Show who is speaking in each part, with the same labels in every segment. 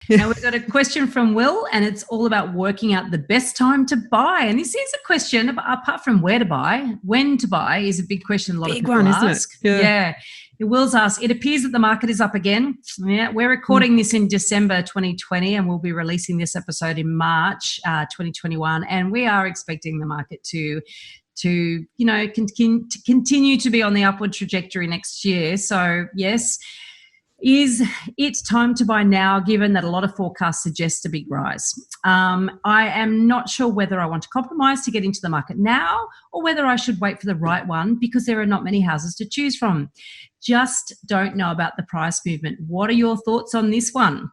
Speaker 1: Now we've got a question from Will, and it's all about working out the best time to buy. And this is a question, apart from where to buy, when to buy is a big question a lot of people ask.
Speaker 2: Isn't it?
Speaker 1: Yeah. Will's asked, it appears that the market is up again. Yeah, we're recording this in December 2020, and we'll be releasing this episode in March 2021. And we are expecting the market to continue to be on the upward trajectory next year. So yes, is it time to buy now, given that a lot of forecasts suggest a big rise? I am not sure whether I want to compromise to get into the market now or whether I should wait for the right one, because there are not many houses to choose from. Just don't know about the price movement. What are your thoughts on this one?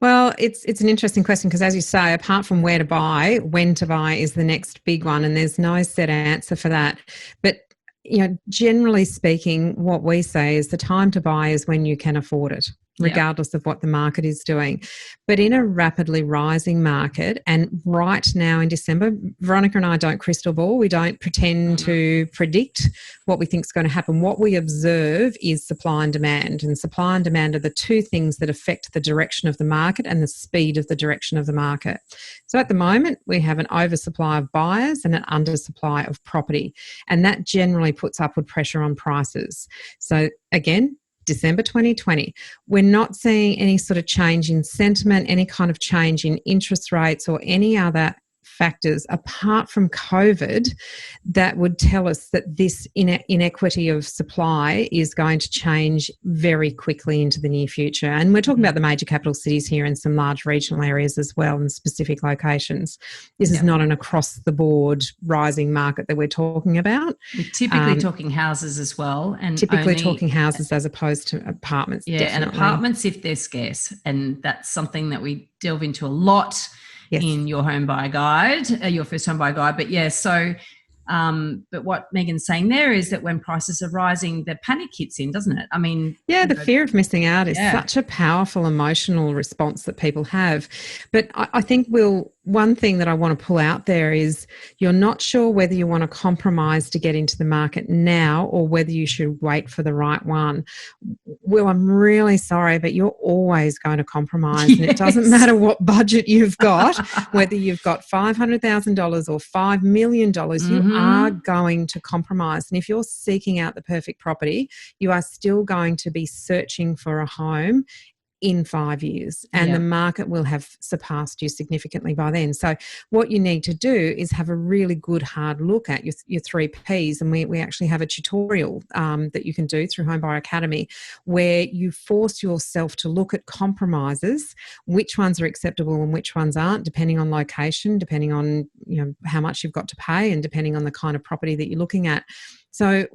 Speaker 2: Well, it's an interesting question because, as you say, apart from where to buy, when to buy is the next big one, and there's no set answer for that. But generally speaking, what we say is the time to buy is when you can afford it, regardless of what the market is doing. But in a rapidly rising market, and right now in December, Veronica and I don't crystal ball. We don't pretend to predict what we think is going to happen. What we observe is supply and demand. And supply and demand are the two things that affect the direction of the market and the speed of the direction of the market. So at the moment, we have an oversupply of buyers and an undersupply of property. And that generally puts upward pressure on prices. So again, December 2020, we're not seeing any sort of change in sentiment, any kind of change in interest rates or any other factors apart from COVID that would tell us that this inequity of supply is going to change very quickly into the near future. And we're talking about the major capital cities here and some large regional areas as well in specific locations. This is not an across-the-board rising market that we're talking about.
Speaker 1: We're typically talking houses as well. And
Speaker 2: typically talking houses as opposed to apartments.
Speaker 1: Yeah, definitely. And apartments if they're scarce. And that's something that we delve into a lot in your home buyer guide, your first home buyer guide. But but what Megan's saying there is that when prices are rising, the panic hits in, doesn't it? I mean,
Speaker 2: the fear of missing out is such a powerful emotional response that people have. But I think one thing that I want to pull out there is you're not sure whether you want to compromise to get into the market now or whether you should wait for the right one. Well, I'm really sorry, but you're always going to compromise. And it doesn't matter what budget you've got, whether you've got $500,000 or $5 million, you are going to compromise. And if you're seeking out the perfect property, you are still going to be searching for a home in 5 years, and the market will have surpassed you significantly by then. So what you need to do is have a really good hard look at your 3 Ps, and we actually have a tutorial that you can do through Home Buyer Academy where you force yourself to look at compromises, which ones are acceptable and which ones aren't, depending on location, depending on how much you've got to pay, and depending on the kind of property that you're looking at. So,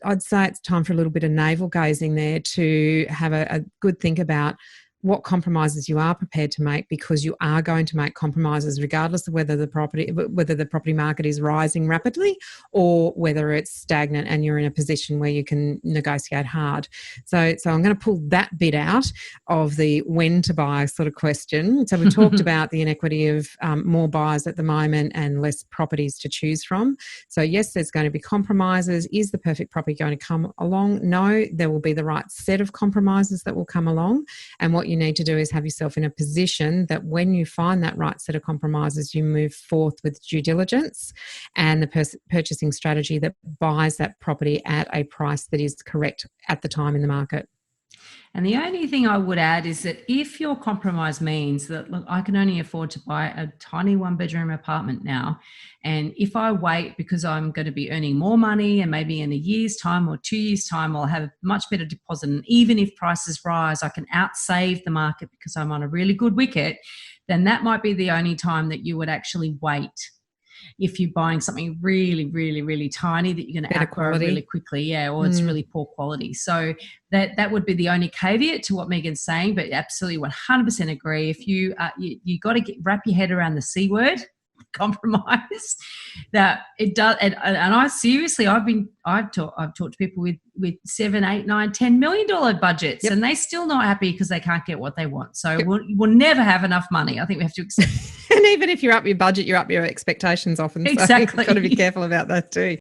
Speaker 2: I'd say it's time for a little bit of navel gazing there to have a good think about what compromises you are prepared to make, because you are going to make compromises regardless of whether the property market is rising rapidly or whether it's stagnant and you're in a position where you can negotiate hard. So I'm going to pull that bit out of the when to buy sort of question. So we talked about the inequity of more buyers at the moment and less properties to choose from. So yes, there's going to be compromises. Is the perfect property going to come along? No, there will be the right set of compromises that will come along. And what you need to do is have yourself in a position that when you find that right set of compromises, you move forth with due diligence and the purchasing strategy that buys that property at a price that is correct at the time in the market.
Speaker 1: And the only thing I would add is that if your compromise means that, look, I can only afford to buy a tiny 1-bedroom apartment now, and if I wait because I'm going to be earning more money and maybe in a year's time or 2 years' time I'll have a much better deposit, and even if prices rise, I can outsave the market because I'm on a really good wicket, then that might be the only time that you would actually wait. If you're buying something really, really, really tiny that you're going to outgrow really quickly, or it's really poor quality. So that would be the only caveat to what Megan's saying, but absolutely 100% agree. If you got to wrap your head around the C word, compromise, that it does. And I seriously, I've talked to people with $7, $8, $9, $10 million budgets, and they're still not happy because they can't get what they want. So we'll never have enough money. I think we have to accept.
Speaker 2: And even if you're up your budget, you're up your expectations often.
Speaker 1: Exactly.
Speaker 2: So you've got to be careful about that too.